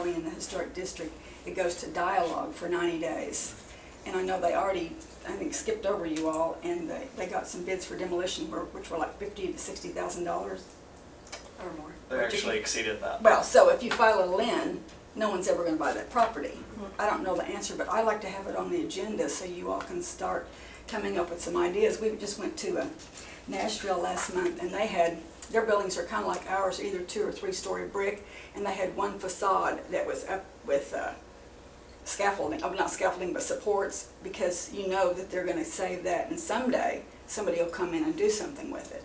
building in the historic district, it goes to dialogue for 90 days. And I know they already, I think, skipped over you all, and they got some bids for demolition, which were like $50,000 to $60,000 or more. They actually exceeded that. Well, so if you file a lien, no one's ever going to buy that property. I don't know the answer, but I like to have it on the agenda so you all can start coming up with some ideas. We just went to Nashville last month, and they had, their buildings are kind of like ours, either 2 or 3 story brick, and they had one facade that was up with scaffolding, not scaffolding, but supports, because you know that they're going to save that, and someday somebody will come in and do something with it.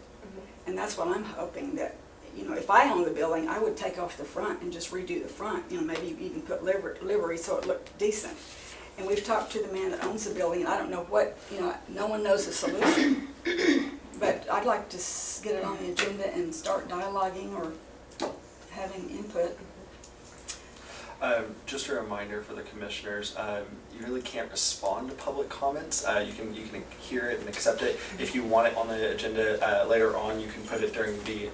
And that's what I'm hoping, that, you know, if I owned the building, I would take off the front and just redo the front, you know, maybe even put livery so it looked decent. And we've talked to the man that owns the building, and I don't know what, you know, no one knows the solution. But I'd like to get it on the agenda and start dialoguing or having input. Just a reminder for the commissioners, you really can't respond to public comments. You can hear it and accept it. If you want it on the agenda later on, you can put it during the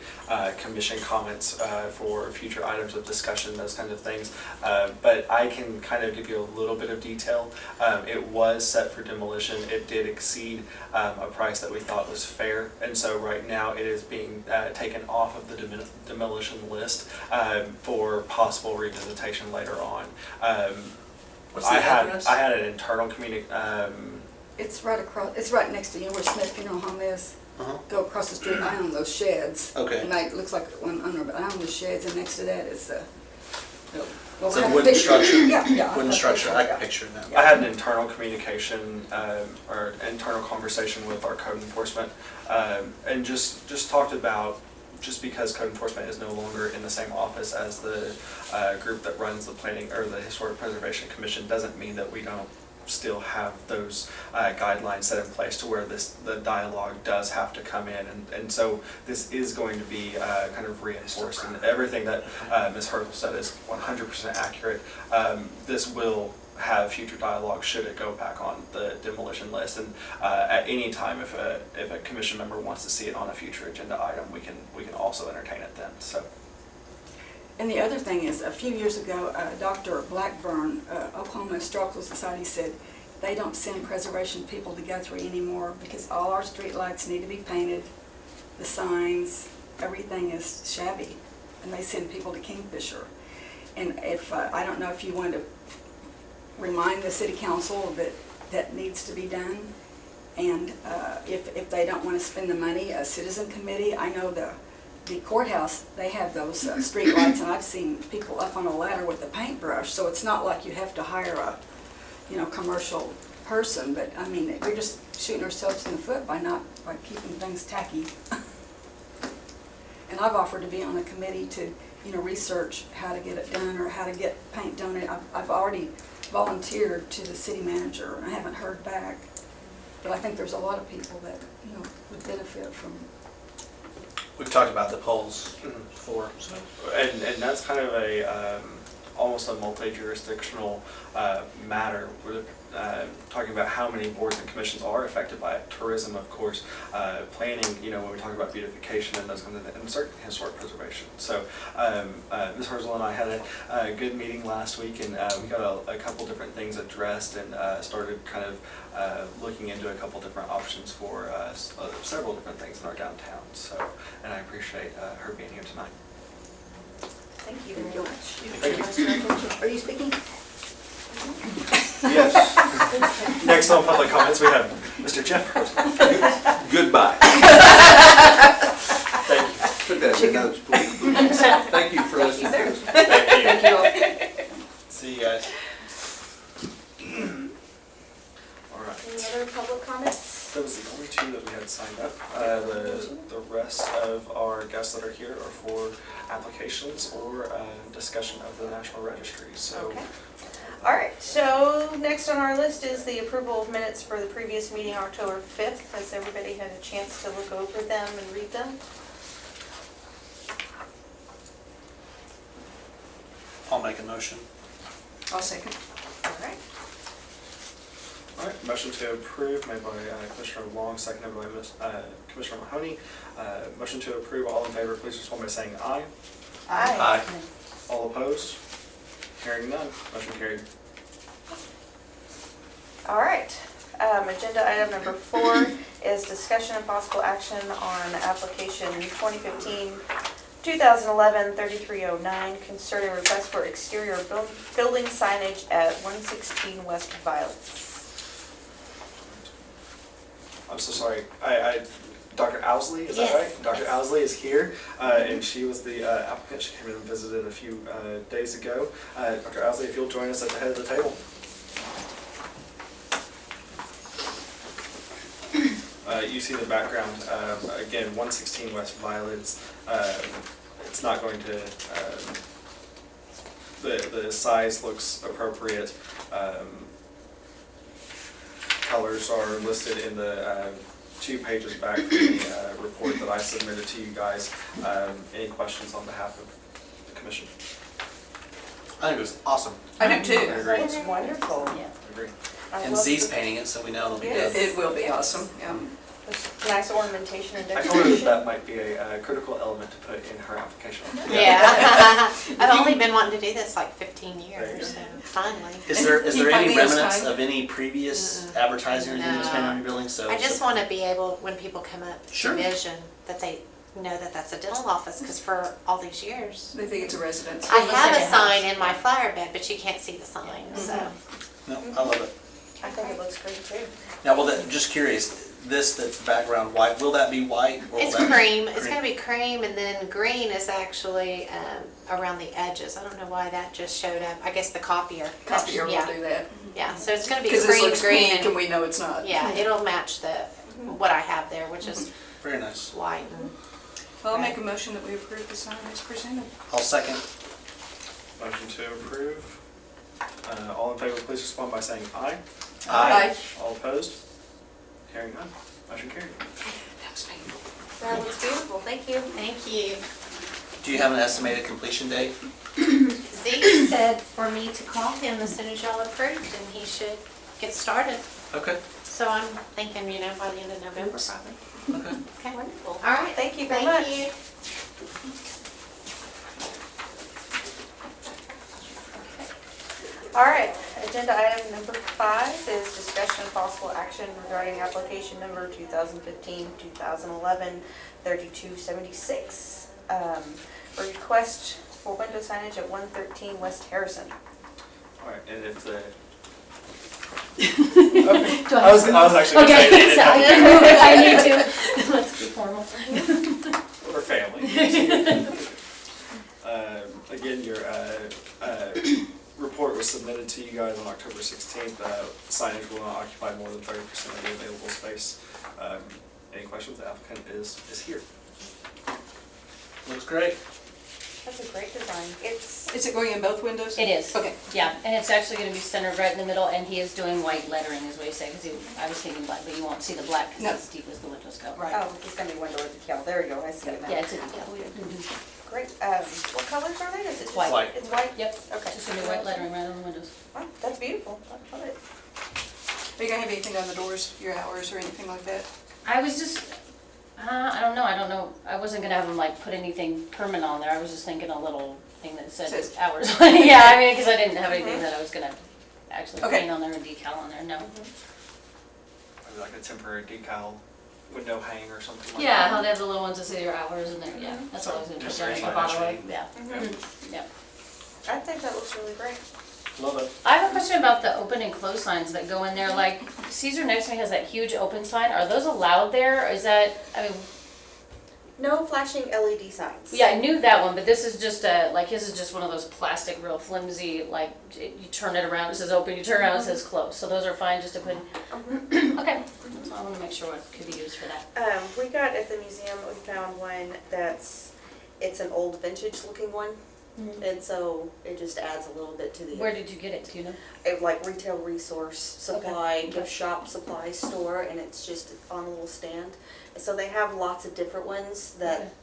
commission comments for future items of discussion, those kinds of things. But I can kind of give you a little bit of detail. It was set for demolition. It did exceed a price that we thought was fair, and so right now it is being taken off of the demolition list for possible revisitation later on. What's the address? I had an internal It's right across, it's right next to, you know where Smith Funeral Home is? Go across the street, I own those sheds. Okay. And it looks like one under, but I own the sheds, and next to that is It's a wooden structure. Yeah. Wooden structure, I can picture that. I had an internal communication or internal conversation with our code enforcement and just talked about, just because code enforcement is no longer in the same office as the group that runs the planning or the Historic Preservation Commission doesn't mean that we don't still have those guidelines set in place to where the dialogue does have to come in, and so this is going to be kind of reinforced, and everything that Ms. Hertel said is 100% accurate. This will have future dialogue should it go back on the demolition list, and at any time if a commission member wants to see it on a future agenda item, we can also entertain it then. So. And the other thing is, a few years ago, Dr. Blackburn, Oklahoma Historical Society, said they don't send preservation people to Guthrie anymore because all our street lights need to be painted, the signs, everything is shabby, and they send people to Kingfisher. And if I don't know if you want to remind the city council that that needs to be done, and if they don't want to spend the money, a citizen committee. I know the courthouse, they have those street lights, and I've seen people up on a ladder with a paintbrush, so it's not like you have to hire a, you know, commercial person, but I mean, we're just shooting ourselves in the foot by keeping things tacky. And I've offered to be on a committee to, you know, research how to get it done or how to get paint donated. I've already volunteered to the city manager, and I haven't heard back, but I think there's a lot of people that, you know, would benefit from. We've talked about the polls before, so. And that's kind of a almost a multi-jurisdictional matter. We're talking about how many boards and commissions are affected by it. Tourism, of course, planning, you know, when we talk about beautification and those kinds of things, and certainly historic preservation. So Ms. Hertel and I had a good meeting last week, and we got a couple different things addressed, and started kind of looking into a couple different options for several different things in our downtown. So, and I appreciate her being here tonight. Thank you very much. Thank you. Are you speaking? Yes. Next on public comments, we have Mr. Jeff Hertel. Goodbye. Thank you. Put that in the notes, please. Thank you for listening. Thank you. Thank you. See you guys. All right. Any other public comments? That was the only two that we had signed up. The rest of our guests that are here are for applications or discussion of the National Registry. So. Okay. All right, so next on our list is the approval of minutes for the previous meeting, October 5th. Has everybody had a chance to look over them and read them? I'll make a motion. I'll second. All right. All right, motion to approve made by Commissioner Long, seconded by Commissioner Mahoney. Motion to approve, all in favor, please respond by saying aye. Aye. All opposed? Hearing none, motion carried. All right. Agenda item number 4 is discussion and possible action on application 2015-2011-3309 concerning request for exterior building signage at 116 West Violets. I'm so sorry. Dr. Owsley, is that Yes, right? Dr. yes. Owsley is here, and she was the applicant. She came in and visited a few days ago. Dr. Owsley, if you'll join us at the head of the table. You see the background, again, 116 West Violets. It's not going to, the size looks appropriate. Colors are listed in the 2 pages back from the report that I submitted to you guys. Any questions on behalf of the commission? I think it was awesome. I do too. Agree. It's wonderful. Yeah. Agree. I And love Z's the- painting it, so we know it'll be Yes. good. It will be awesome, yeah. this nice ornamentation and I told her decoration. that might be a critical element to put in her application. Yeah. I've only been wanting to do this like 15 years, so finally. Is there You any finally has remnants time. of any previous advertising or anything that's painted on your building? So I just want to be able, when people come up Sure. to vision, that they know that that's a dental office, because for all these years, They think it's a residence. I have a sign in my flower bed, but you can't see the sign, so. No, I love it. I think it looks great too. Now, just curious, this that's background white, will that be white? Or will It's that be cream, it's gonna be cream, and then green is actually around the edges. I don't know why that just showed up. I guess the copier. Copier will Yeah. do that. Yeah, so it's gonna be Because this cream, looks green, pink and and, we know it's not. yeah, it'll match what I have there, which is Very nice. white and. Well, I'll make a motion that we approve the sign as presented. I'll second. Motion to approve. All in favor, please respond by saying aye. Aye. All opposed? Hearing none, motion carried. That was painful. That looks beautiful, thank you. Thank you. Do you have an estimated completion date? Zeke said for me to call him as soon as y'all approved, and he should get started. Okay. So I'm thinking, by the end of November probably. Okay. Okay. Wonderful. All right. Thank you very much. Thank you. All right, agenda item number 5 is discussion and possible action regarding application number 2015-2011-3276. A request for window signage at 113 West Harrison. All right, and if the, Do I was actually gonna say Okay, that. so I need to, let's be formal. We're family. Again, your report was submitted to you guys on October 16th. Signage will not occupy more than 30% of the available space. Any questions? The applicant is here. Looks great. That's a great design. It's, Is it going in both windows? It is. Okay. Yeah, and it's actually gonna be centered right in the middle, and he is doing white lettering, is what he said, because I was thinking black, but you won't see the black, because No. it's as deep as the windows go. Right. oh, it's going to be window with the decal. There you go, I see it now. Yeah, it's a decal. Great. What colors are they? Is it just? White. White. It's white? Yep, Okay. just gonna be white lettering right on the windows. Wow, that's beautiful. I love it. Are you gonna have anything on the doors, your hours or anything like that? I was just, I don't know, I wasn't gonna have him like put anything permanent on there, I was just thinking a little thing that said Says- hours. Yeah, I mean, because I didn't have anything that I was gonna actually Okay. paint on there and decal on there, no. Maybe like a temporary decal window hang or something like Yeah, that. how they have the little ones that say your hours in there, yeah, that's what I was gonna put Just there, very by the way, signage. yeah, Mhm. yeah. I think that looks really great. Love it. I have a question about the open and close signs that go in there, like Caesar next to me has that huge open sign, are those allowed there, or is that, I mean, No flashing LED signs. yeah, I knew that one, but this is just like his is just one of those plastic, real flimsy, like you turn it around, it says open, you turn around, it says close, so those are fine just to put, okay. So I wanna make sure what could be used for that. We got at the museum, we found one it's an old vintage looking one. And so it just adds a little bit to the. Where did you get it, do you know? Like retail resource supply, Okay. gift shop supply store, and it's just on a little stand. And so they have lots of different ones that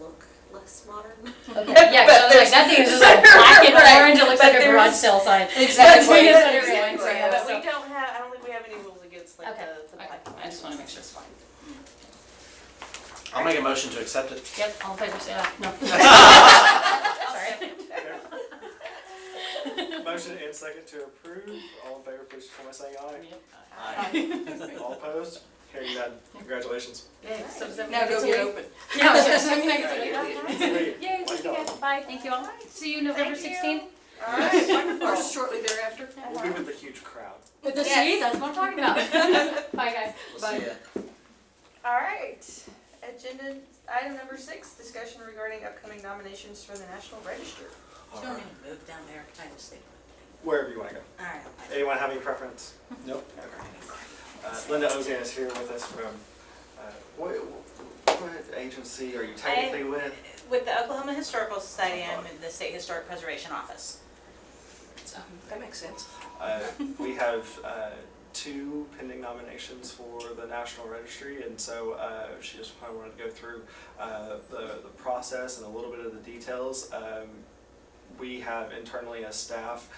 look less modern. Okay, yeah, cause I was like, that thing is just like black and Right. orange, it looks But like a garage there's- sale sign. Exactly. That's what it's Exactly. going for, Yeah. But so- we don't have, I don't think we have any rules against like Okay, the okay, black. I just wanna make sure it's fine. I'll make a motion to accept it. Yep, all in favor, say aye. No. Sorry. Motion and second to approve. All in favor, please signify by saying aye. Yep. Aye. All opposed? Hearing none. Congratulations. Yay, so does that mean Now I get go to get leave? open. Yeah, I mean, I get to leave. Wait, Yay, why not? okay, bye, thank you all. See you November Thank you. 16th. All right, Or wonderful. shortly thereafter. We'll be with the huge crowd. With the Yes. C, that's what I'm talking about. Bye, guys. We'll see ya. All right, agenda item number 6, discussion regarding upcoming nominations for the National Register. You don't need to move down there, kind of stay. Wherever you want to go. All right. Anyone have any preference? Nope. Okay. Linda Ozan is here with us from, what agency are you technically with? With the Oklahoma Historical Society, I'm in the State Historic Preservation Office. So, That makes sense. We have 2 pending nominations for the National Registry, and so she just kind of wanted to go through the process and a little bit of the details. We have internally as staff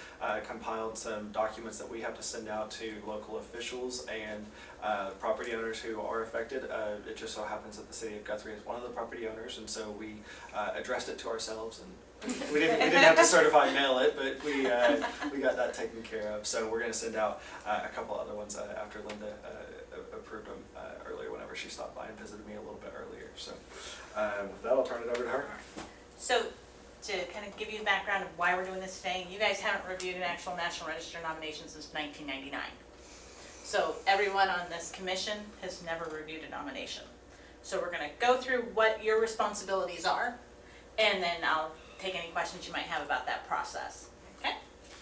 compiled some documents that we have to send out to local officials and property owners who are affected. It just so happens that the city of Guthrie is one of the property owners, and so we addressed it to ourselves, and we didn't have to certify mail it, but we got that taken care of. So we're going to send out a couple other ones after Linda approved them earlier, whenever she stopped by and visited me a little bit earlier. So with that, I'll turn it over to her. so to kind of give you a background of why we're doing this today, you guys haven't reviewed an actual National Register nomination since 1999. So everyone on this commission has never reviewed a nomination. So we're going to go through what your responsibilities are, and then I'll take any questions you might have about that process. Okay?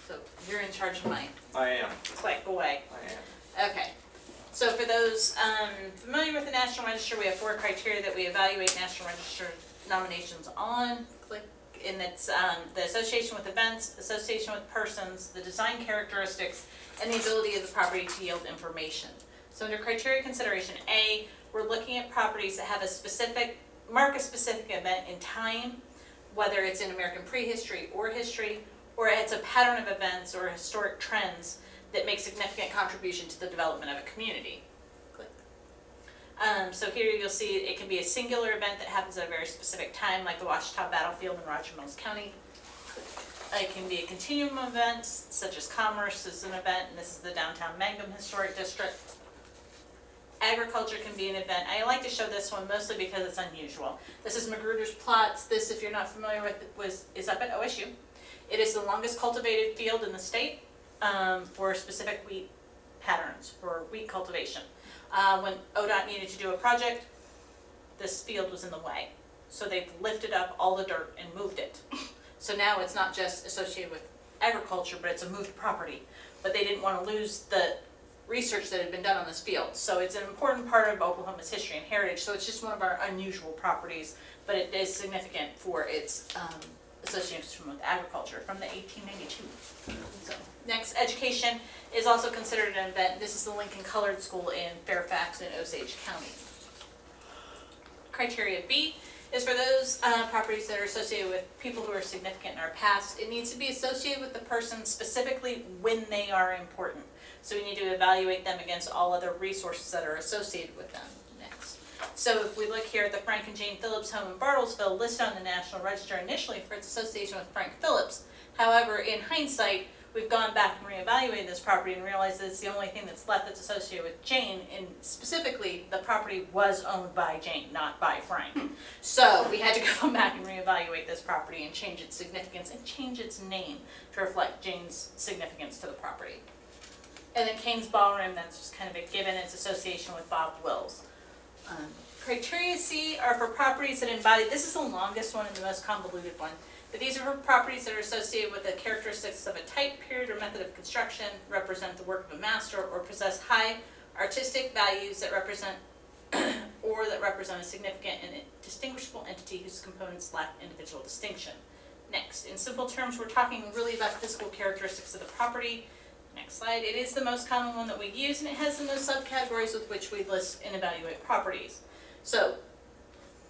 So you're in charge of mine. I am. Click away. I am. Okay. So for those familiar with the National Register, we have 4 criteria that we evaluate National Register nominations on. Click. And it's the association with events, association with persons, the design characteristics, and the ability of the property to yield information. So under criteria consideration A, we're looking at properties that have mark a specific event in time, whether it's in American prehistory or history, or it's a pattern of events or historic trends that make significant contribution to the development of a community. Click. So here you'll see it can be a singular event that happens at a very specific time, like the Washita Battlefield in Roger Mills County. It can be a continuum of events, such as commerce is an event, and this is the Downtown Mangum Historic District. Agriculture can be an event. I like to show this one mostly because it's unusual. This is Magruder's Plots. This, if you're not familiar with it, is up at OSU. It is the longest cultivated field in the state for specific wheat patterns, for wheat cultivation. When ODOT needed to do a project, this field was in the way. So they've lifted up all the dirt and moved it. So now it's not just associated with agriculture, but it's a moved property. But they didn't want to lose the research that had been done on this field. So it's an important part of Oklahoma's history and heritage. So it's just one of our unusual properties, but it is significant for its association with agriculture from the 1892. So next, education is also considered an event. This is the Lincoln Colored School in Fairfax and Osage County. Criteria B is for those properties that are associated with people who are significant in our past. It needs to be associated with the person specifically when they are important. So we need to evaluate them against all other resources that are associated with them. Next. So if we look here at the Frank and Jane Phillips home in Bartlesville, listed on the National Register initially for its association with Frank Phillips. However, in hindsight, we've gone back and reevaluated this property and realized that it's the only thing that's left that's associated with Jane, and specifically, the property was owned by Jane, not by Frank. So we had to go back and reevaluate this property and change its significance and change its name to reflect Jane's significance to the property. And then Kane's Ballroom, that's just kind of a given, its association with Bob Wills. Criteria C are for properties that embody, this is the longest one and the most convoluted one, but these are for properties that are associated with the characteristics of a type, period, or method of construction, represent the work of a master, or possess high artistic values that represent or that represent a significant and distinguishable entity whose components lack individual distinction. Next, in simple terms, we're talking really about physical characteristics of the property. Next slide. It is the most common one that we use, and it has the most subcategories with which we list and evaluate properties. So,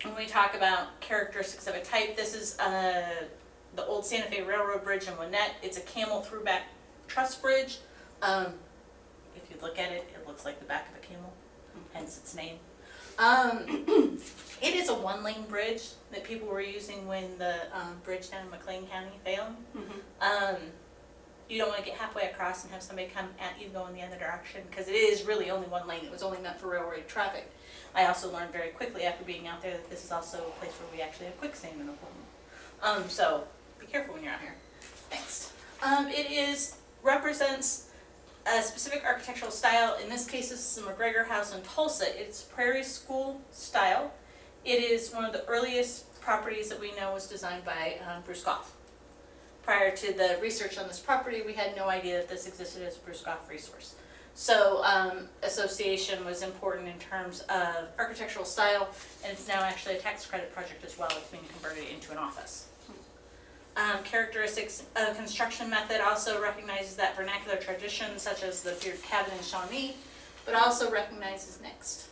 when we talk about characteristics of a type, this is the old Santa Fe Railroad Bridge in Winnett. It's a camel through-back truss bridge. If you look at it, it looks like the back of a camel, hence its name. It is a one-lane bridge that people were using when the bridge down in McLean County failed. You don't want to get halfway across and have somebody come at you going the other direction, because it is really only one lane. It was only meant for railroad traffic. I also learned very quickly after being out there that this is also a place where we actually have quicksand in Oklahoma. So be careful when you're out here. Next. It represents a specific architectural style. In this case, this is the McGregor House in Tulsa. It's Prairie School style. It is one of the earliest properties that we know was designed by Bruce Goff. Prior to the research on this property, we had no idea that this existed as a Bruce Goff resource. So association was important in terms of architectural style, and it's now actually a tax credit project as well. It's being converted into an office. Characteristics of construction method also recognizes that vernacular tradition, such as the Beard Cabin in Shawnee, but also recognizes next.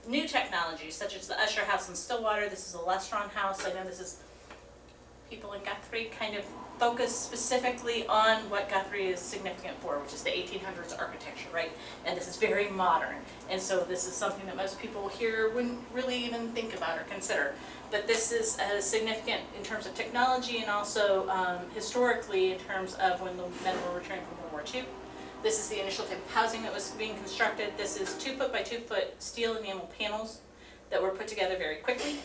New technologies, such as the Usher House in Stillwater. This is a Lestron house. I know this is people in Guthrie kind of focus specifically on what Guthrie is significant for, which is the 1800s architecture, right? And this is very modern. And so this is something that most people here wouldn't really even think about or consider. But this is significant in terms of technology and also historically in terms of when the men were returning from World War II. This is the initial type of housing that was being constructed. This is 2 foot by 2 foot steel enamel panels that were put together very quickly.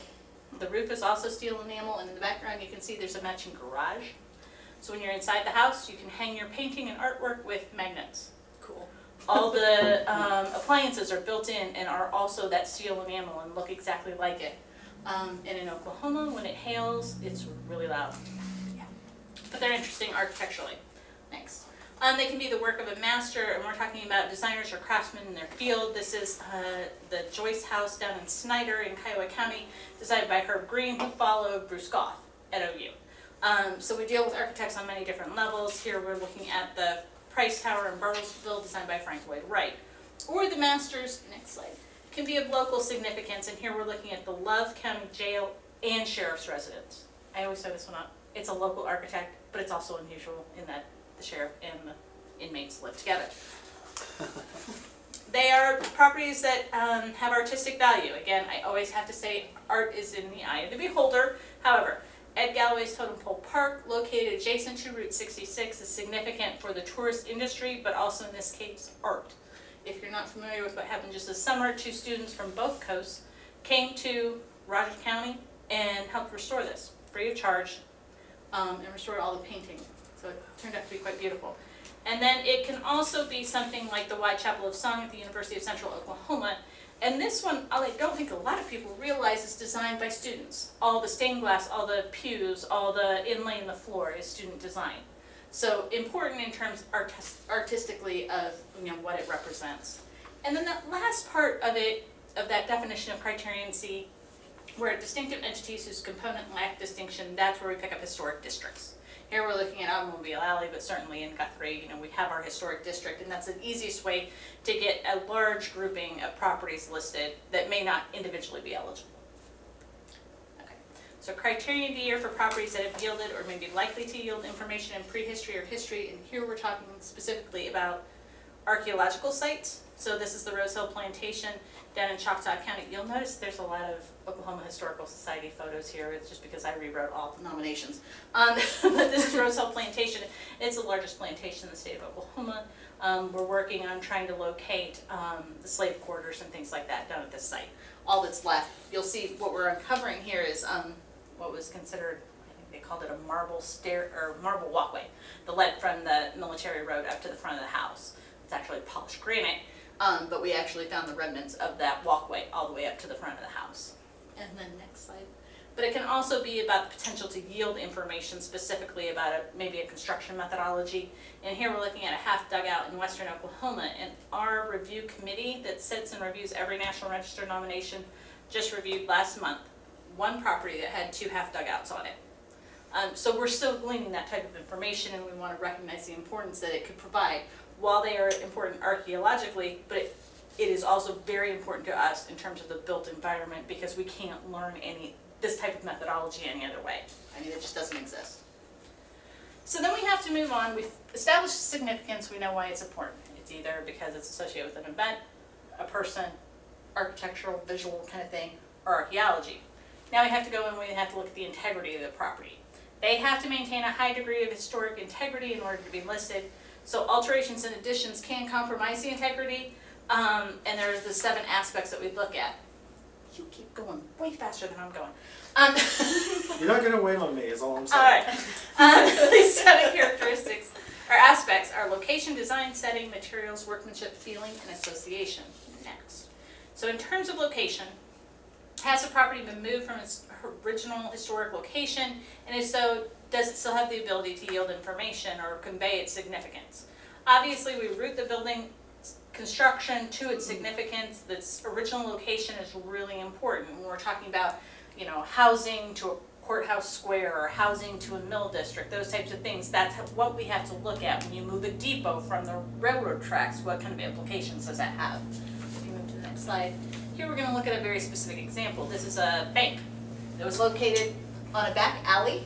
The roof is also steel enamel, and in the background you can see there's a matching garage. So when you're inside the house, you can hang your painting and artwork with magnets. Cool. All the appliances are built in and are also that steel enamel and look exactly like it. And in Oklahoma, when it hails, it's really loud. Yeah. But they're interesting architecturally. Next. They can be the work of a master, and we're talking about designers or craftsmen in their field. This is the Joyce House down in Snyder in Kiowa County, designed by Herb Green, who followed Bruce Goff at OU. So we deal with architects on many different levels. Here we're looking at the Price Tower in Bartlesville, designed by Frank Lloyd Wright. Or the masters, next slide, can be of local significance, and here we're looking at the Love County Jail and Sheriff's Residence. I always say this one up. It's a local architect, but it's also unusual in that the sheriff and the inmates live together. They are properties that have artistic value. Again, I always have to say art is in the eye of the beholder. However, Ed Galloway's Totem Pole Park, located adjacent to Route 66, is significant for the tourist industry, but also in this case, art. If you're not familiar with what happened just this summer, 2 students from both coasts came to Rogers County and helped restore this, free of charge, and restored all the painting. So it turned out to be quite beautiful. And then it can also be something like the Whitechapel of Song at the University of Central Oklahoma. And this one, I don't think a lot of people realize, is designed by students. All the stained glass, all the pews, all the inlay in the floor is student design. So important in terms artistically of what it represents. And then the last part of it, of that definition of criterion C, where distinctive entities whose component lack distinction, that's where we pick up historic districts. Here we're looking at Automobile Alley, but certainly in Guthrie, we have our historic district, and that's the easiest way to get a large grouping of properties listed that may not individually be eligible. Okay. So criterion D are for properties that have yielded or may be likely to yield information in prehistory or history, and here we're talking specifically about archaeological sites. So this is the Rose Hill Plantation down in Choctaw County. You'll notice there's a lot of Oklahoma Historical Society photos here. It's just because I rewrote all the nominations. But this is Rose Hill Plantation. It's the largest plantation in the state of Oklahoma. We're working on trying to locate the slave quarters and things like that down at this site. All that's left, you'll see what we're uncovering here is what was considered, I think they called it a marble stair or marble walkway that led from the military road up to the front of the house. It's actually polished granite. But we actually found the remnants of that walkway all the way up to the front of the house. And then next slide. But it can also be about the potential to yield information specifically about maybe a construction methodology. And here we're looking at a half dugout in western Oklahoma. And our review committee that sits and reviews every National Register nomination just reviewed last month one property that had 2 half dugouts on it. So we're still gleaning that type of information, and we want to recognize the importance that it could provide. While they are important archaeologically, but it is also very important to us in terms of the built environment, because we can't learn this type of methodology any other way. I mean, it just doesn't exist. So then we have to move on. We've established significance. We know why it's important. It's either because it's associated with an event, a person, architectural, visual kind of thing, or archaeology. Now we have to go and we have to look at the integrity of the property. They have to maintain a high degree of historic integrity in order to be listed. So alterations and additions can compromise the integrity, and there's the 7 aspects that we look at. You keep going way faster than I'm going. You're not gonna win on me, is all I'm saying. Alright, these 7 characteristics or aspects are location, design, setting, materials, workmanship, feeling, and association. Next. So in terms of location, has the property been moved from its original historic location, and if so, does it still have the ability to yield information or convey its significance? Obviously, we root the building construction to its significance. Its original location is really important when we're talking about, you know, housing to a courthouse square or housing to a mill district, those types of things. That's what we have to look at when you move a depot from the railroad tracks. What kind of implications does that have? If you move to the next slide. Here we're going to look at a very specific example. This is a bank that was located on a back alley,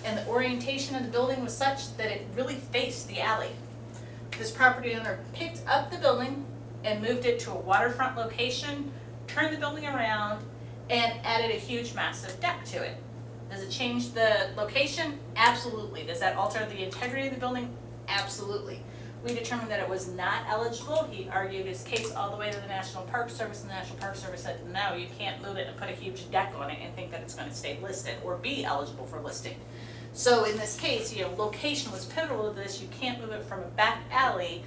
and the orientation of the building was such that it really faced the alley. This property owner picked up the building and moved it to a waterfront location, turned the building around, and added a huge massive deck to it. Does it change the location? Absolutely. Does that alter the integrity of the building? Absolutely. We determined that it was not eligible. He argued his case all the way to the National Park Service, and the National Park Service said, no, you can't move it and put a huge deck on it and think that it's going to stay listed or be eligible for listing. So in this case, you know, location was pivotal to this. You can't move it from a back alley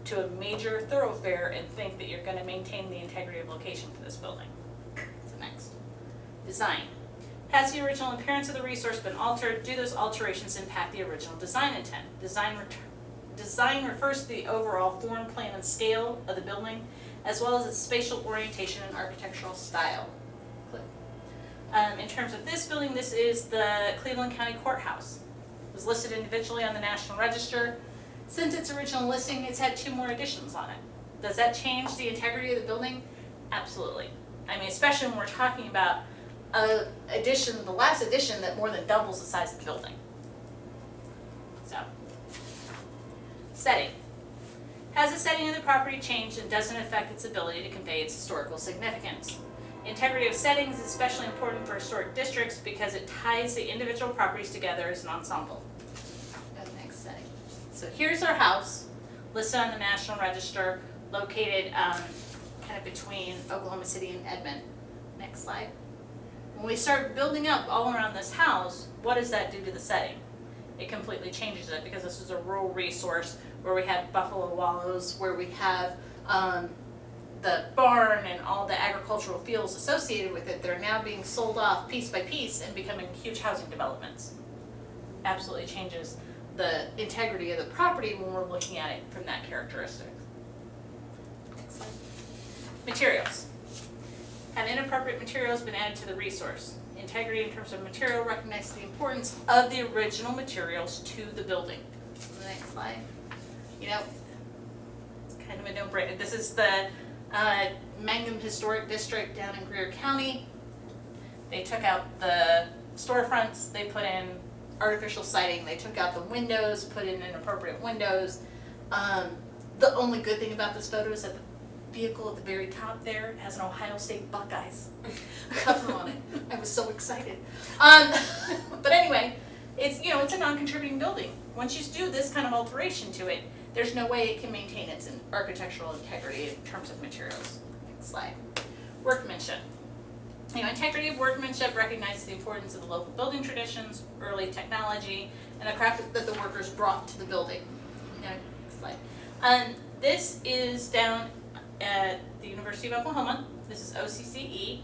to a major thoroughfare and think that you're going to maintain the integrity of location for this building. So next. Design. Has the original appearance of the resource been altered? Do those alterations impact the original design intent? Design refers to the overall form, plan, and scale of the building, as well as its spatial orientation and architectural style. In terms of this building, this is the Cleveland County Courthouse. It was listed individually on the National Register. Since its original listing, it's had 2 more additions on it. Does that change the integrity of the building? Absolutely. I mean, especially when we're talking about the last addition that more than doubles the size of the building. So, setting. Has the setting of the property changed and doesn't affect its ability to convey its historical significance? Integrity of settings is especially important for historic districts because it ties the individual properties together as an ensemble. Go to the next setting. So here's our house, listed on the National Register, located kind of between Oklahoma City and Edmond. Next slide. When we start building up all around this house, what does that do to the setting? It completely changes it because this is a rural resource where we have buffalo wallows, where we have the barn and all the agricultural fields associated with it that are now being sold off piece by piece and becoming huge housing developments. Absolutely changes the integrity of the property when we're looking at it from that characteristic. Next slide. Materials. Have inappropriate materials been added to the resource? Integrity in terms of material recognizes the importance of the original materials to the building. The next slide. You know, it's kind of a no-brainer. This is the Mangum Historic District down in Greer County. They took out the storefronts, they put in artificial siding, they took out the windows, put in inappropriate windows. The only good thing about this photo is that the vehicle at the very top there has an Ohio State Buckeyes cover on it. I was so excited. But anyway, it's, you know, it's a non-contributing building. Once you do this kind of alteration to it, there's no way it can maintain its architectural integrity in terms of materials. Next slide. Workmanship. You know, integrity of workmanship recognizes the importance of the local building traditions, early technology, and the craft that the workers brought to the building. Next slide. This is down at the University of Oklahoma. This is OCCE.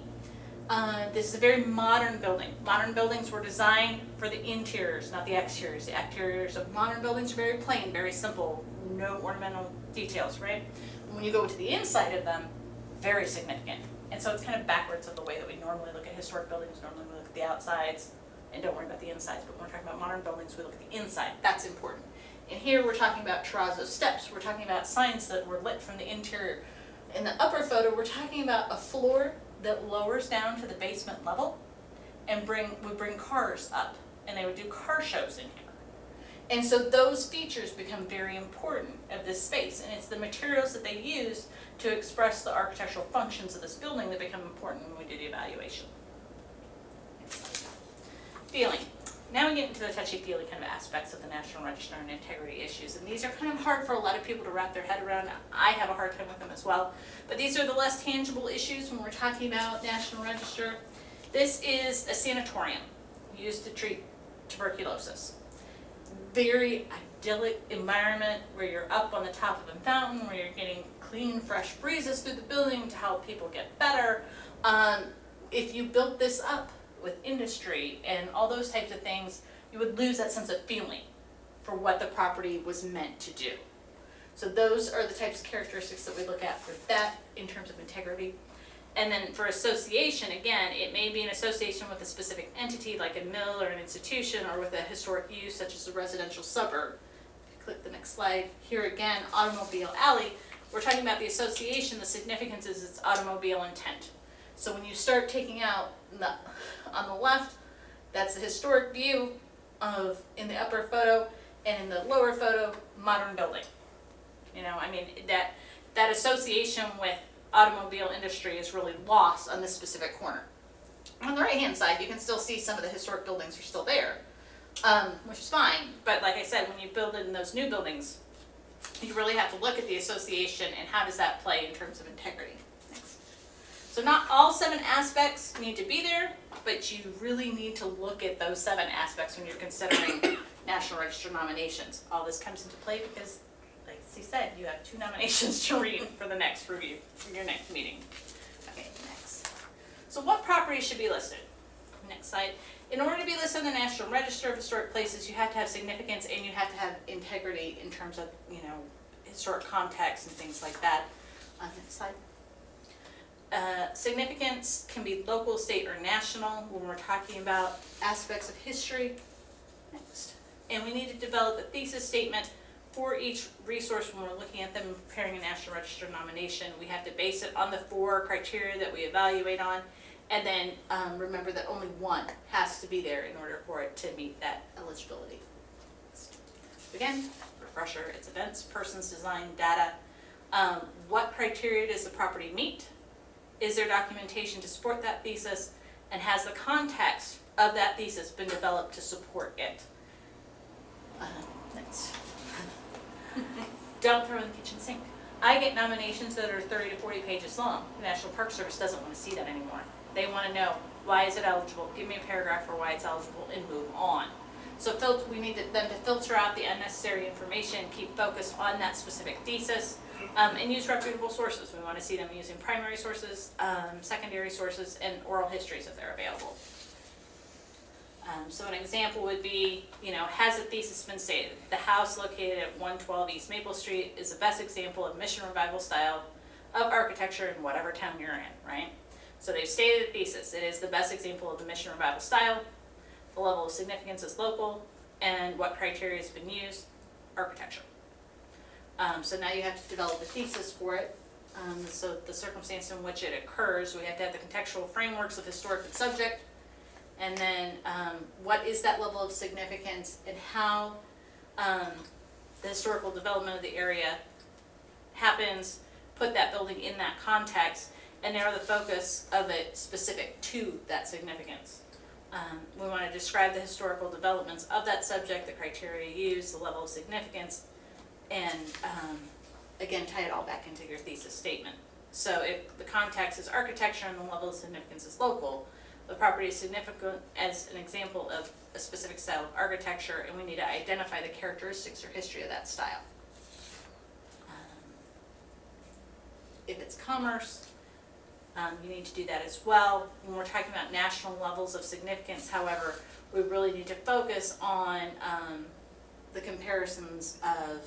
This is a very modern building. Modern buildings were designed for the interiors, not the exteriors. The exteriors of modern buildings are very plain, very simple, no ornamental details, right? When you go to the inside of them, very significant. And so it's kind of backwards of the way that we normally look at historic buildings. Normally we look at the outsides and don't worry about the insides, but when we're talking about modern buildings, we look at the inside. That's important. And here we're talking about terrazzo steps. We're talking about signs that were lit from the interior. In the upper photo, we're talking about a floor that lowers down to the basement level and would bring cars up, and they would do car shows in here. And so those features become very important of this space, and it's the materials that they use to express the architectural functions of this building that become important when we do the evaluation. Feeling. Now we get into the touchy-feely kind of aspects of the National Register and integrity issues, and these are kind of hard for a lot of people to wrap their head around. I have a hard time with them as well, but these are the less tangible issues when we're talking about National Register. This is a sanatorium used to treat tuberculosis. Very idyllic environment where you're up on the top of a mountain, where you're getting clean, fresh breezes through the building to help people get better. If you built this up with industry and all those types of things, you would lose that sense of feeling for what the property was meant to do. So those are the types of characteristics that we look at for that in terms of integrity. And then for association, again, it may be an association with a specific entity like a mill or an institution, or with a historic use such as a residential suburb. If you click the next slide, here again, automobile alley, we're talking about the association. The significance is its automobile intent. So when you start taking out on the left, that's the historic view of, in the upper photo, and in the lower photo, modern building. You know, I mean, that association with automobile industry is really lost on this specific corner. On the right hand side, you can still see some of the historic buildings are still there, which is fine, but like I said, when you build in those new buildings, you really have to look at the association and how does that play in terms of integrity. Next. So not all 7 aspects need to be there, but you really need to look at those 7 aspects when you're considering National Register nominations. All this comes into play because, like she said, you have 2 nominations to read for the next review, for your next meeting. Okay, next. So what properties should be listed? Next slide. In order to be listed in the National Register of Historic Places, you have to have significance and you have to have integrity in terms of, you know, historic context and things like that. Next slide. Significance can be local, state, or national when we're talking about aspects of history. Next. And we need to develop a thesis statement for each resource when we're looking at them and preparing a National Register nomination. We have to base it on the 4 criteria that we evaluate on, and then remember that only 1 has to be there in order for it to meet that eligibility. Again, refresher, it's events, persons, design, data. What criteria does the property meet? Is there documentation to support that thesis? And has the context of that thesis been developed to support it? Next. Don't throw in the kitchen sink. I get nominations that are 30 to 40 pages long. The National Park Service doesn't want to see that anymore. They want to know, why is it eligible? Give me a paragraph for why it's eligible and move on. So we need them to filter out the unnecessary information, keep focused on that specific thesis, and use reputable sources. We want to see them using primary sources, secondary sources, and oral histories if they're available. So an example would be, you know, has a thesis been stated? The house located at 112 East Maple Street is the best example of Mission Revival style of architecture in whatever town you're in, right? So they've stated a thesis. It is the best example of the Mission Revival style. The level of significance is local, and what criteria has been used? Architecture. So now you have to develop a thesis for it. So the circumstance in which it occurs, we have to have the contextual frameworks of historic and subject, and then what is that level of significance and how the historical development of the area happens, put that building in that context, and narrow the focus of it specific to that significance. We want to describe the historical developments of that subject, the criteria used, the level of significance, and again, tie it all back into your thesis statement. So if the context is architecture and the level of significance is local, the property is significant as an example of a specific style of architecture, and we need to identify the characteristics or history of that style. If it's commerce, you need to do that as well. When we're talking about national levels of significance, however, we really need to focus on the comparisons of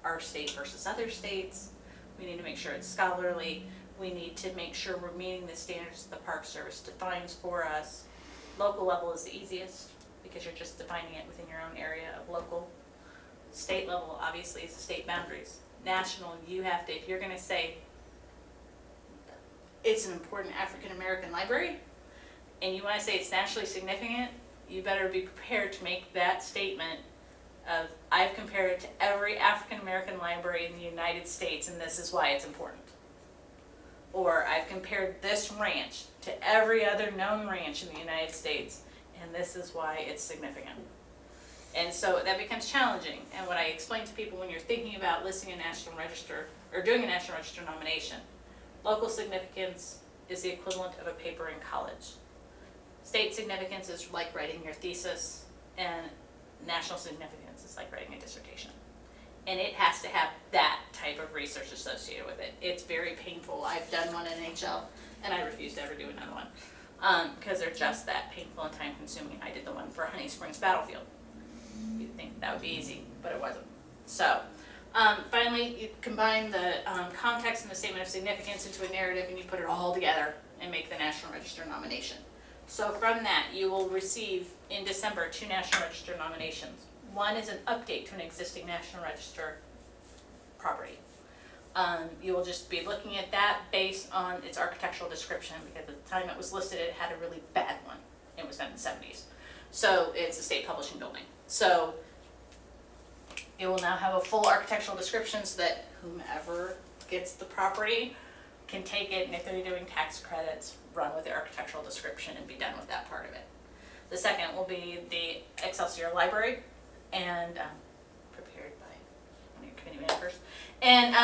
our state versus other states. We need to make sure it's scholarly. We need to make sure we're meeting the standards that the Park Service defines for us. Local level is the easiest because you're just defining it within your own area of local. State level obviously is the state boundaries. National, you have to, if you're going to say it's an important African American library and you want to say it's nationally significant, you better be prepared to make that statement of, I've compared it to every African American library in the United States and this is why it's important. Or I've compared this ranch to every other known ranch in the United States and this is why it's significant. And so that becomes challenging, and what I explain to people when you're thinking about listing a National Register, or doing a National Register nomination, local significance is the equivalent of a paper in college. State significance is like writing your thesis, and national significance is like writing a dissertation. And it has to have that type of research associated with it. It's very painful. I've done one in NHL, and I refuse to ever do another one, because they're just that painful and time consuming. I did the one for Honey Springs Battlefield. You'd think that would be easy, but it wasn't. So, finally, you combine the context and the statement of significance into a narrative, and you put it all together and make the National Register nomination. So from that, you will receive in December 2 National Register nominations. One is an update to an existing National Register property. You will just be looking at that based on its architectural description, because at the time it was listed, it had a really bad one. It was done in the 70s. So it's a state publishing building. So it will now have a full architectural description so that whomever gets the property can take it, and if they're doing tax credits, run with the architectural description and be done with that part of it. The second will be the Excelsior Library, and prepared by one of your committee members. And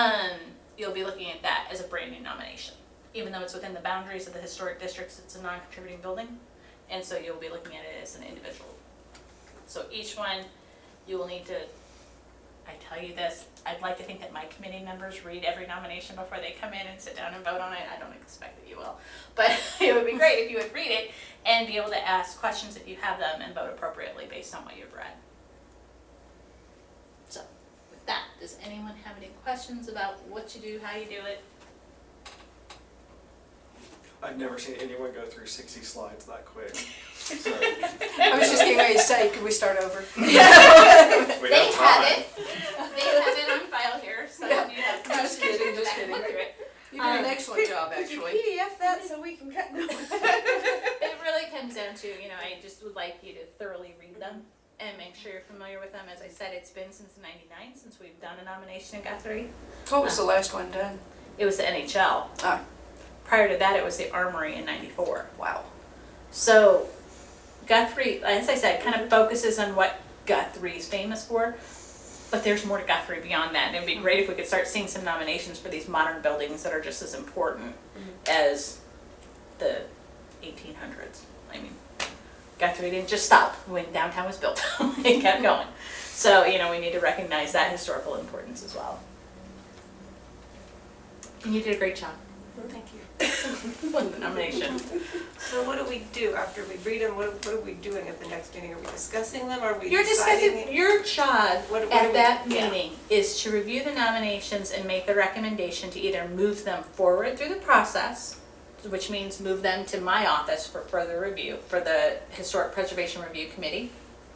you'll be looking at that as a brand new nomination. Even though it's within the boundaries of the historic districts, it's a non-contributing building, and so you'll be looking at it as an individual. So each one, you will need to, I tell you this, I'd like to think that my committee members read every nomination before they come in and sit down and vote on it. I don't expect that you will, but it would be great if you would read it and be able to ask questions if you have them and vote appropriately based on what you've read. So with that, does anyone have any questions about what you do, how you do it? I've never seen anyone go through 60 slides that quick. So, I was just getting ready to say, could we start over? we They have have time. it. They have it on file here, so Yeah. if you have Just questions, kidding, you can just go back and look kidding. through it. You did an excellent job, Could you actually. PDF that so we can cut going? It really comes down to, I just would like you to thoroughly read them and make sure you're familiar with them. As I said, it's been since '99 since we've done a nomination in Guthrie. What was the last one done? It was the NHL. Oh, Prior to that, it was the Armory in '94. wow. So Guthrie, as I said, kind of focuses on what Guthrie's famous for, but there's more to Guthrie beyond that. And it'd be great if we could start seeing some nominations for these modern buildings that are just as important as the 1800s. I mean, Guthrie didn't just stop when downtown was built. It kept going. So, we need to recognize that historical importance as well. And you did a great job. Thank you. With the nomination. So what do we do after we read them? What are we doing at the next meeting? Are we discussing them? Are we You're deciding? discussing, your job What do at we- that yeah. meeting is to review the nominations and make the recommendation to either move them forward through the process, which means move them to my office for further review, for the Historic Preservation Review Committee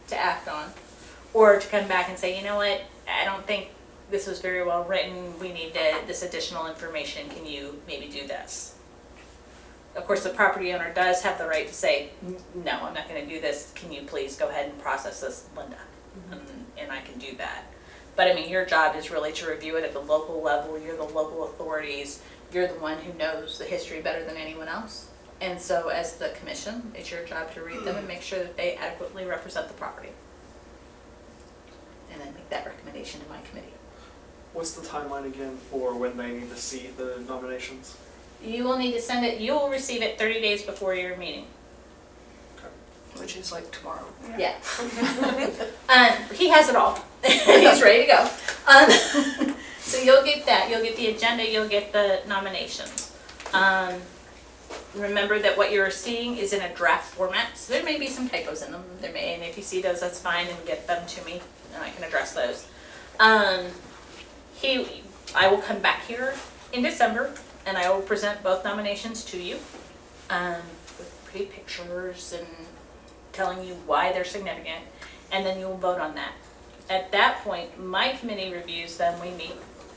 to act on, or to come back and say, you know what, I don't think this was very well written, we need this additional information, can you maybe do this? Of course, the property owner does have the right to say, no, I'm not gonna do this, can you please go ahead and process this, Linda? And I can do that. But I mean, your job is really to review it at the local level, you're the local authorities, you're the one who knows the history better than anyone else. And so as the commission, it's your job to read them and make sure that they adequately represent the property. And then make that recommendation to my committee. What's the timeline again for when they need to see the nominations? You will need to send it, you will receive it 30 days before your meeting. Which is like tomorrow. Yeah. He has it all. He's ready to go. So you'll get that, you'll get the agenda, you'll get the nominations. Remember that what you're seeing is in a draft format, so there may be some typos in them. There may, and if you see those, that's fine, and get them to me, and I can address those. I will come back here in December, and I will present both nominations to you, with pretty pictures and telling you why they're significant, and then you will vote on that. At that point, my committee reviews them. We meet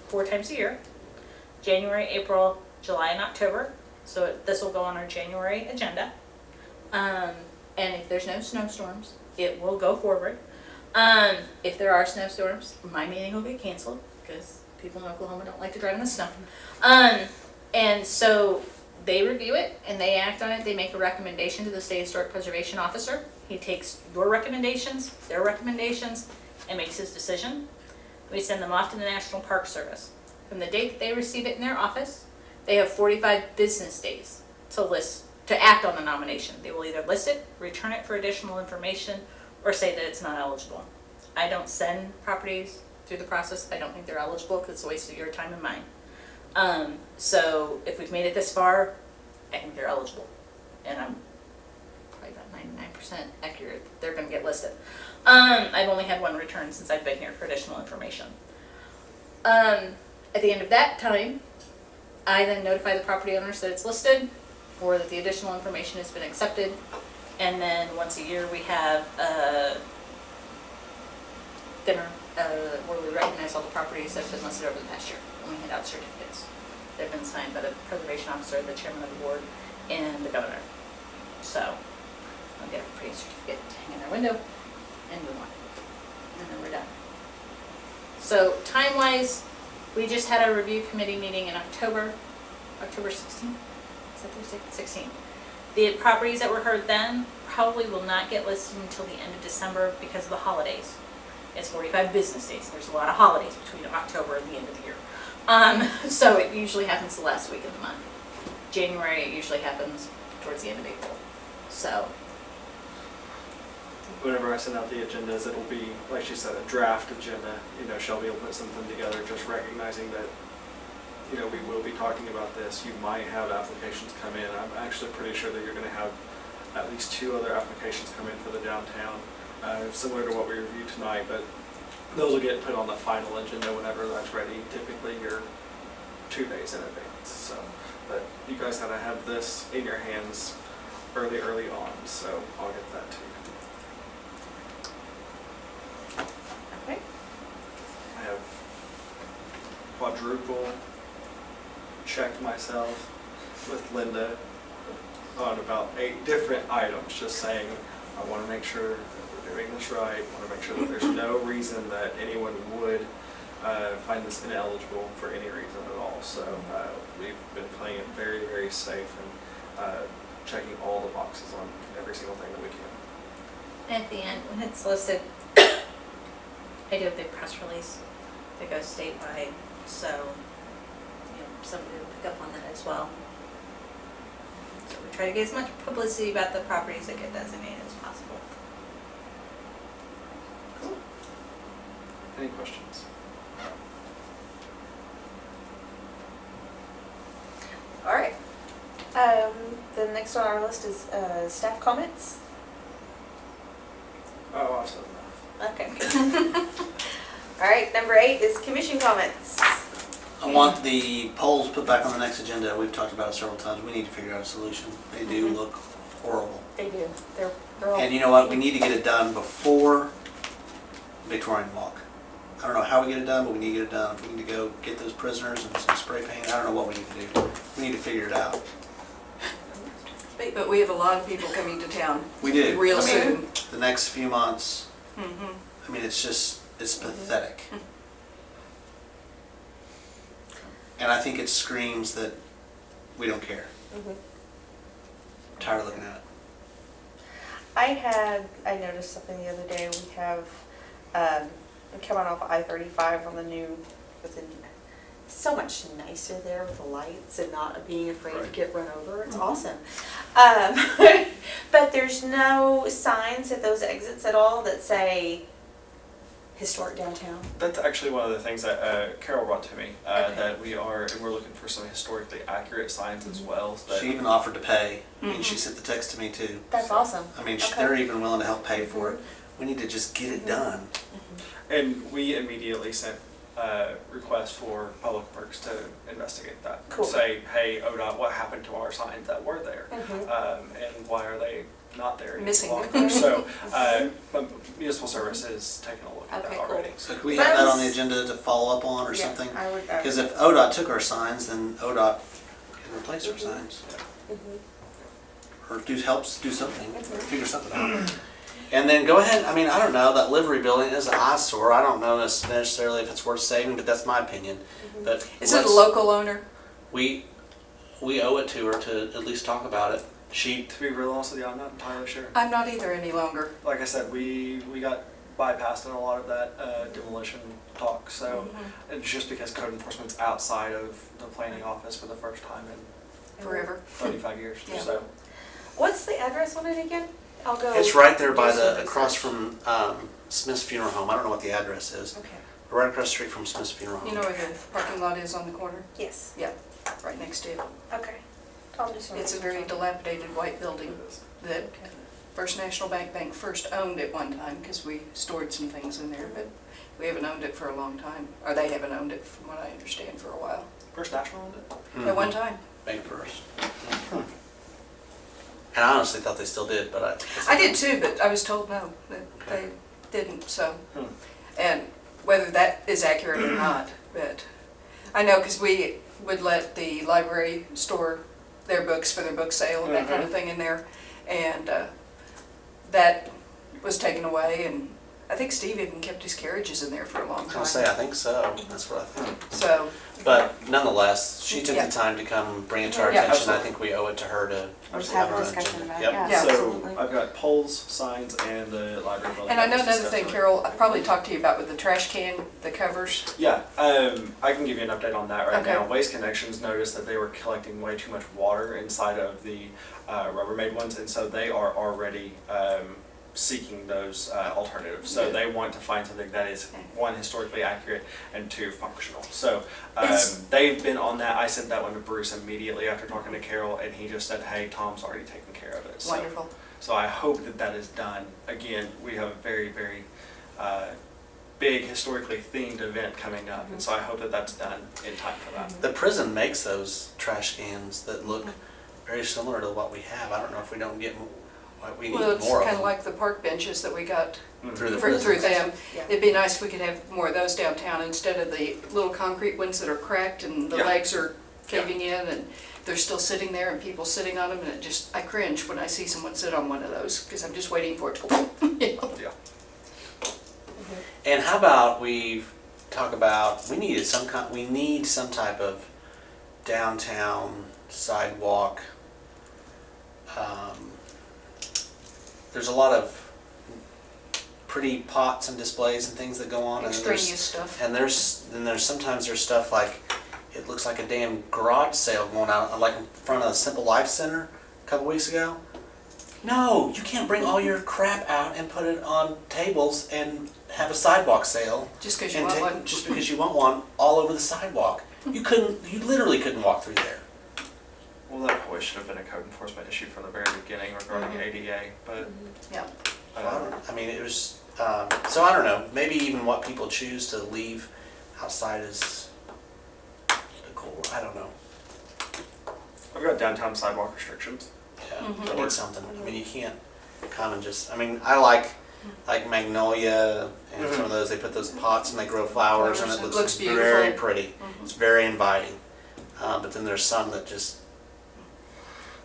4 times a year, January, April, July, and October. So this will go on our January agenda. And if there's no snowstorms, it will go forward. If there are snowstorms, my meeting will get canceled because people in Oklahoma don't like to drive in the snow. And so they review it and they act on it. They make a recommendation to the State Historic Preservation Officer, He takes your recommendations, their recommendations, and makes his decision. We send them off to the National Park Service. From the date that they receive it in their office, they have 45 business days to act on the nomination. They will either list it, return it for additional information, or say that it's not eligible. I don't send properties through the process. I don't think they're eligible because it's a waste of your time and mine. So if we've made it this far, I think they're eligible. And I'm probably about 99% accurate that they're gonna get listed. I've only had one return since I've been here for additional information. At the end of that time, I then notify the property owners that it's listed or that the additional information has been accepted. And then once a year, we have a dinner where we recognize all the properties that have been listed over the past year. And we hand out certificates. They've been signed by the preservation officer, the chairman of the board, and the governor. So I'll get a pretty certificate to hang in their window and move on. And then we're done. So time-wise, we just had a review committee meeting in October 16th? Is that Thursday? 16th. The properties that were heard then probably will not get listed until the end of December because of the holidays. It's 45 business days. There's a lot of holidays between October and the end of the year. So it usually happens the last week of the month. January, it usually happens towards the end of April. So Whenever I send out the agendas, it'll be, like she said, a draft agenda. You know, Shelby will put something together, just recognizing that, you know, we will be talking about this. You might have applications come in. I'm actually pretty sure that you're going to have at least 2 other applications come in for the downtown, similar to what we reviewed tonight, but those will get put on the final agenda whenever that's ready. Typically, you're 2 days in advance. So, but you guys gotta have this in your hands early on. So I'll get that to you. okay. I have quadruple checked myself with Linda on about 8 different items, just saying I want to make sure that we're doing this right. I want to make sure that there's no reason that anyone would find this ineligible for any reason at all. So we've been playing it very, very safe and checking all the boxes on every single thing that we can. At the end, when it's listed, I do a big press release that goes statewide, so you know, somebody will pick up on that as well. So we try to get as much publicity about the properties that get designated as possible. Cool. Any questions? All right. The next on our list is staff comments. Oh, I've said enough. Okay. All right, number 8 is commission comments. I want the polls put back on the next agenda. We've talked about it several times. We need to figure out a solution. They do look horrible. They do. They're all. And you know what? We need to get it done before Victorian Walk. I don't know how we get it done, but we need to get it done. If we need to go get those prisoners and some spray paint, I don't know what we need to do. We need to figure it out. But we have a lot of people coming to town We do. real I mean, soon. the next few months, Mhm. I mean, it's just, it's pathetic. And I think it screams that we don't care. Mhm. I'm tired of looking at it. I noticed something the other day. We have, coming off I-35 on the new, so much nicer there with the lights and not being afraid to Right. get run over. It's awesome. But there's no signs at those exits at all that say historic downtown. That's actually one of the things that Carol brought to me, Okay. that we're looking for some historically accurate signs as well. So that She even offered to pay. I mean, she sent the text to me too. That's awesome. I mean, Okay. they're even willing to help pay for it. We need to just get it done. And we immediately sent requests for Public Works to investigate that. Cool. Say, hey, ODOT, what happened to our signs that were there? Mhm. And why are they not there any Missing. longer? So Municipal Service is taking a look at Okay, that cool. already. So can we have that on the agenda to follow up on or Yeah, something? I would. Because if ODOT took our signs, then ODOT can replace our signs. Or helps do something, figure something out. And then go ahead, I mean, I don't know, that livery building is an eyesore. I don't know necessarily if it's worth saving, but that's my opinion. But Is it a let's- local owner? We owe it to her to at least talk about it. sheep. To be real honest with you, I'm not entirely sure. I'm not either any longer. Like I said, we got bypassed in a lot of that demolition talk, so it's just because code enforcement's outside of the planning office for the first time in Forever. 35 years, Yeah. so. What's the address on it again? I'll go. It's right there by do some the, across research. from Smith's Funeral Home. I don't know what the address is. Okay, Right across the street from Smith's Funeral Home. You know where the parking lot is on the corner? yes, Right next to it. okay. I'll do some It's a research very on it. dilapidated white building that First National Bank first owned at one time because we stored some things in there, but we haven't owned it for a long time. Or they haven't owned it, from what I understand, for a while. First National owned it? At one time. Bank First. And I honestly thought they still did, but I did too, but I was told no, that they didn't, so. Hmm. And whether that is accurate or not, but I know because we would let the library store their books for their book sale and that kind of thing in there. And that was taken away, and I think Steve even kept his carriages in there for a long I was time. gonna say, I think so. That's what I think. So, But nonetheless, she took Yeah. the time to come bring it to our Yeah, attention. I absolutely. think we owe it to her to Let's have have her a on discussion agenda. about it. Yep. Yeah, So absolutely. I've got poles, signs, and the library building. and I know that was another thing, discussed Carol, I probably talked to you about with the trash can, the covers. Yeah, I can give you an update on that right Okay. now. Waste Connections noticed that they were collecting way too much water inside of the Rubbermaid ones, and so they are already seeking those alternatives. So they want to find something that is, one, historically accurate, and two, functional. So they've been on that. I sent that one to Bruce immediately after talking to Carol, and he just said, hey, Tom's already taken care of it. So, Wonderful. so I hope that that is done. Again, we have a very, very big historically themed event coming up, and so I hope that that's done in time for that. The prison makes those trash cans that look very similar to what we have. I don't know if we don't get, we need Well, it's more of kind them of like the park benches that we got through the through prisons. them. Yeah. It'd be nice if we could have more of those downtown instead of the little concrete ones that are cracked and the Yeah. legs are caving in and they're still sitting there and people sitting on them, and it just, I cringe when I see someone sit on one of those because I'm just waiting for it to go. You know? Yeah. And how about we talk about, we need some type of downtown sidewalk. There's a lot of pretty pots and displays and things that go on. Extraneous stuff. And there's sometimes there's stuff like, it looks like a damn garage sale going out, like in front of the Simple Life Center a couple weeks ago. No, you can't bring all your crap out and put it on tables and have a sidewalk sale. Just because you And want take, one. just because you want one all over the sidewalk. You literally couldn't walk through there. Well, that probably should have been a code enforcement issue from the very beginning regarding ADA, but Yeah. I mean, it was, so I don't know, maybe even what people choose to leave outside is cool, I don't know. I've got downtown sidewalk restrictions. Yeah, Mhm. we need something. I mean, you can't kind of just, I mean, I like Magnolia and some of those, they put those pots and they grow flowers and it Flowers, looks beautiful. very pretty. Mhm. It's very inviting. But then there's some that just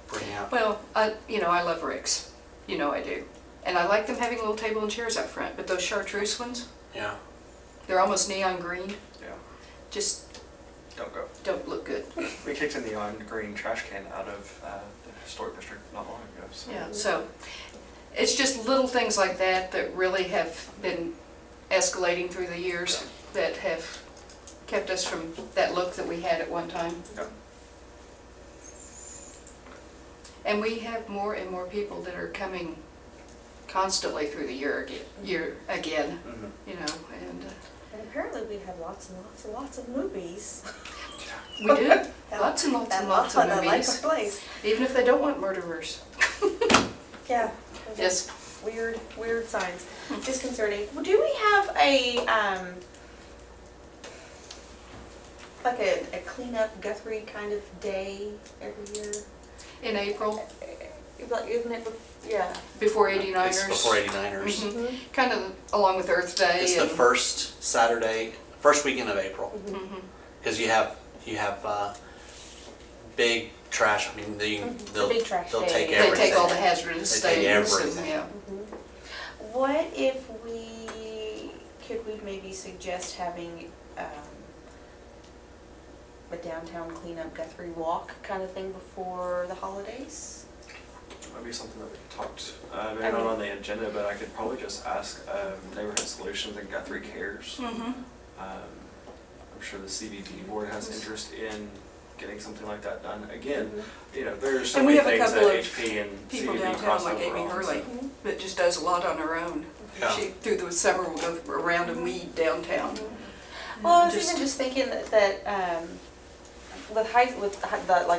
bring out. Well, I love Rick's. You know I do. And I like them having a little table and chairs up front, but those chartreuse ones, Yeah. they're almost neon green. Yeah, Just don't go. don't look good. We kicked a neon green trash can out of the historic district not long ago. So. Yeah, so it's just little things like that that really have been escalating through the years that have kept us from that look that we had at one time. Yeah. And we have more and more people that are coming constantly through the year again, Mhm. you know, and And apparently we have lots and lots and lots of movies. we do lots and lots and lots of I like movies, the place. even if they don't want murderers. Yeah. Yes. Weird signs. Disconcerting. Well, do we have like a cleanup Guthrie kind of day every year? In April, Like, isn't it? Yeah. before 89ers. It's before 89ers. Mhm. Kind of along with Earth Day. It's the and- first Saturday, first weekend of April. Mhm. Because you have big trash. I mean, they'll big trash they'll day. take They everything. take all the hazardous They take things. everything. And, yeah. What if could we maybe suggest having a downtown cleanup Guthrie walk kind of thing before the holidays? Might be something that we could talk, maybe not on the agenda, but I could probably just ask Neighborhood Solutions and Guthrie Cares. I'm sure the CBD board has interest in getting something like that done. Again, you know, there's so And we many have a things that couple of HP and people CBD downtown cross like over Amy on. Hurley that just does a lot on her own. Yeah. She, through the summer, will go around and weed downtown. Well, I was even just thinking that with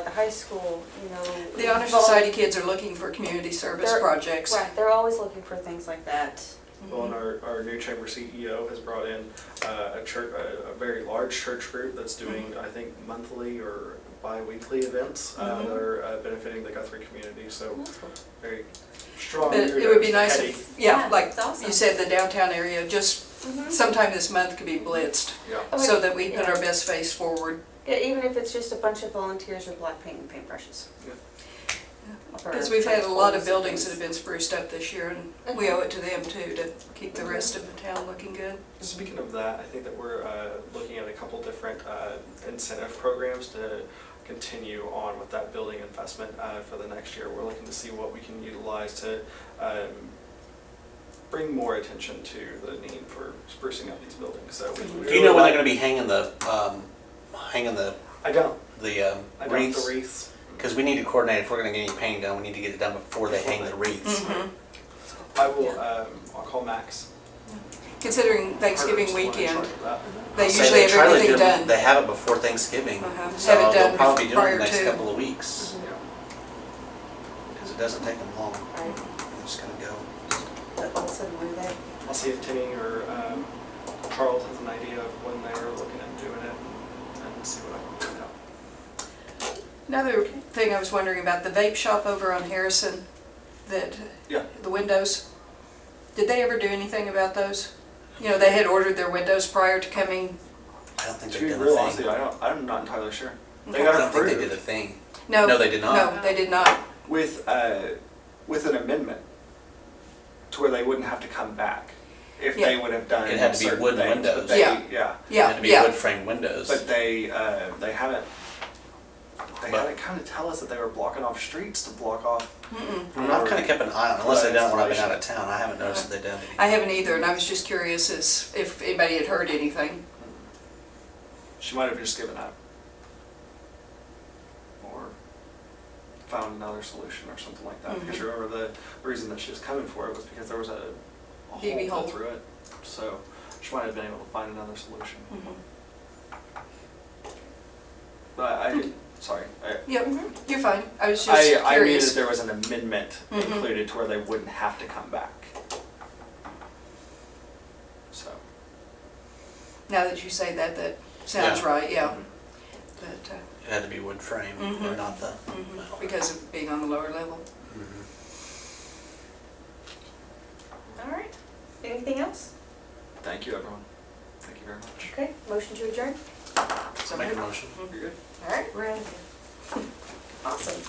the high school, you know. The Honor Society kids are looking for community service They're- projects. Right, they're always looking for things like that. Well, and our new chamber CEO has brought in a church, a very large church group that's doing, I think, monthly or bi-weekly events that are benefiting the Guthrie community. So very strong. But it would be kudos to nice Hetty. if, Yeah, like it's awesome. you said, the downtown area, just sometime this month could be blitzed, Yeah. so that we put our best face forward. Yeah, even if it's just a bunch of volunteers with black paint and paintbrushes. Yeah. Because we've had a lot of buildings that have been spruced up this year, and we owe it to them too, to keep the rest of the town looking good. Speaking of that, I think that we're looking at a couple different incentive programs to continue on with that building investment for the next year. We're looking to see what we can utilize to bring more attention to the need for sprucing up these buildings. So we Do you know when they're gonna be hanging the I don't. wreaths? The wreaths. Because we need to coordinate, if we're gonna get any painting done, we need to get it done before they hang the wreaths. I will. I'll call Max. Considering Thanksgiving Harder's the one in weekend, charge of that. they So usually have try to everything do- done. They have it before Thanksgiving, so Have it they'll done probably be doing it prior the next to. couple of weeks, Yeah. because it doesn't take them long. Right. They're just gonna go. But all of a sudden, when they, I'll see if Timmy or Charles has an idea of when they're looking at doing it and see what I can find out. Another thing I was wondering about, the vape shop over on Harrison, that, Yeah. the windows, did they ever do anything about those? You know, they had ordered their windows prior to coming. I don't think To they've be done real a honest with thing. you, I'm not entirely sure. They I got don't think they approved did a thing. No. No, they did not? No, they did not. with an amendment to where they wouldn't have to come back if Yeah. they would have done It had to be certain wooden things, but windows. they- Yeah. Yeah. It Yeah, had to be yeah. wood framed windows. But they haven't. They But- haven't kind of tell us that they were blocking off streets to block off. I've kind of kept an eye on it, unless they've done it when I've been out of Installation. town. I haven't noticed that they've done I anything. haven't either, and I was just curious as if anybody had heard anything. She might have just given up, or found another solution or something like that. Because remember the reason that she was coming for it was because there was a DB hole hole. through it. So she might have been able to find another solution. But sorry. Yep, you're fine. I was just I knew that curious. there was an amendment included to where they wouldn't have to come back. So. Now that you say that, that sounds Yeah. right, yeah. But, It had to be wood framed, or not the metal. because of being on the lower level. Mhm. all right. Anything else? Thank you, everyone. Thank you very much. Okay, motion to adjourn? So Make a motion. You're good. All right, we're out of here. Awesome.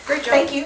Great job. Thank you.